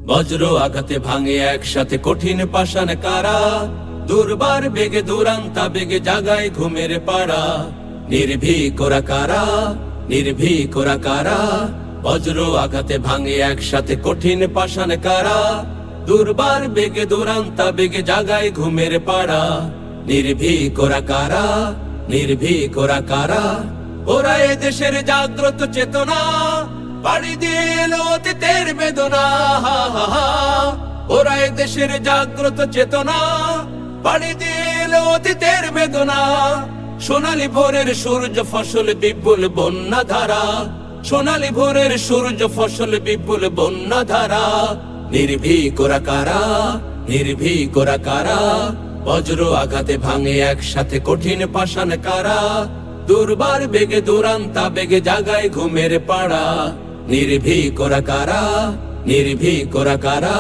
বজ্র আঘাতে ভাঙে একসাথে কঠিন পাষাণ কারা, দুর্বার বেগে দুরান্তা বেগে জাগায় ঘুমের পাড়া। নির্ভীক ওরা কারা, নির্ভীক ওরা কারা, বজ্র আঘাতে ভাঙে একসাথে কঠিন পাষাণ কারা, দুর্বার বেগে দুরান্তা বেগে জাগায় ঘুমের পাড়া। নির্ভীক ওরা কারা, নির্ভীক ওরা কারা, ওরা এ দেশের জাগ্রত চেতনা, বাড়ি দিয়ে এলো অতীতের বেদনা। ওরা এ দেশের জাগ্রত চেতনা, বাড়ি দিয়ে এলো অতীতের বেদনা। সোনালী ভোরের সূর্য ফসল বিপুল বন্যা ধারা, সোনালী ভোরের সূর্য ফসল বিপুল বন্যা ধারা। নির্ভীক ওরা কারা, নির্ভীক ওরা কারা, বজ্র আঘাতে ভাঙে একসাথে কঠিন পাষাণ কারা, দুর্বার বেগে দুরান্তা বেগে জাগায় ঘুমের পাড়া। নির্ভীক ওরা কারা, নির্ভীক ওরা কারা,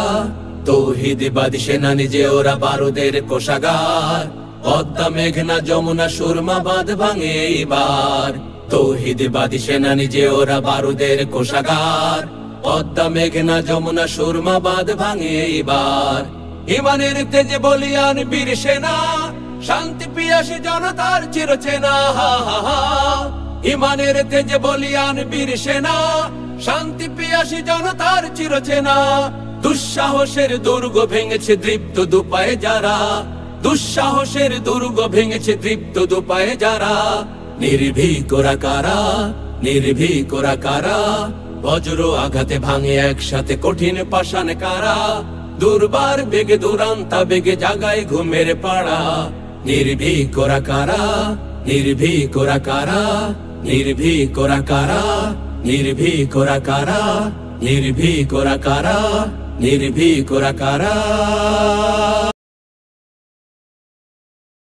তৌহিদবাদী সেনানী যে ওরা বারুদের কোষাগার। পদ্মা মেঘনা যমুনা সুরমা বাঁধ ভাঙে এইবার, তৌহিদবাদী সেনানী যে ওরা বারুদের কোষাগার। পদ্মা মেঘনা যমুনা সুরমা বাঁধ ভাঙে এইবার। ইমানের তেজে বলিয়ান বীর সেনা, শান্তি পিয়াসী জনতার চিরচেনা। ইমানের তেজে বলিয়ান বীর সেনা, শান্তি পিয়াসী জনতার চিরচেনা। দুঃসাহসের দুর্গ ভেঙেছে দৃপ্ত দুপায়ে যারা, দুঃসাহসের দুর্গ ভেঙেছে দৃপ্ত দুপায়ে যারা। নির্ভীক ওরা কারা, নির্ভীক ওরা কারা, বজ্র আঘাতে ভাঙে একসাথে কঠিন পাষাণ কারা, দুর্বার বেগে দুরান্তা বেগে জাগায় ঘুমের পাড়া। নির্ভীক ওরা কারা, নির্ভীক ওরা কারা, নির্ভীক ওরা কারা, নির্ভীক ওরা কারা, নির্ভীক ওরা কারা, নির্ভীক ওরা কারা।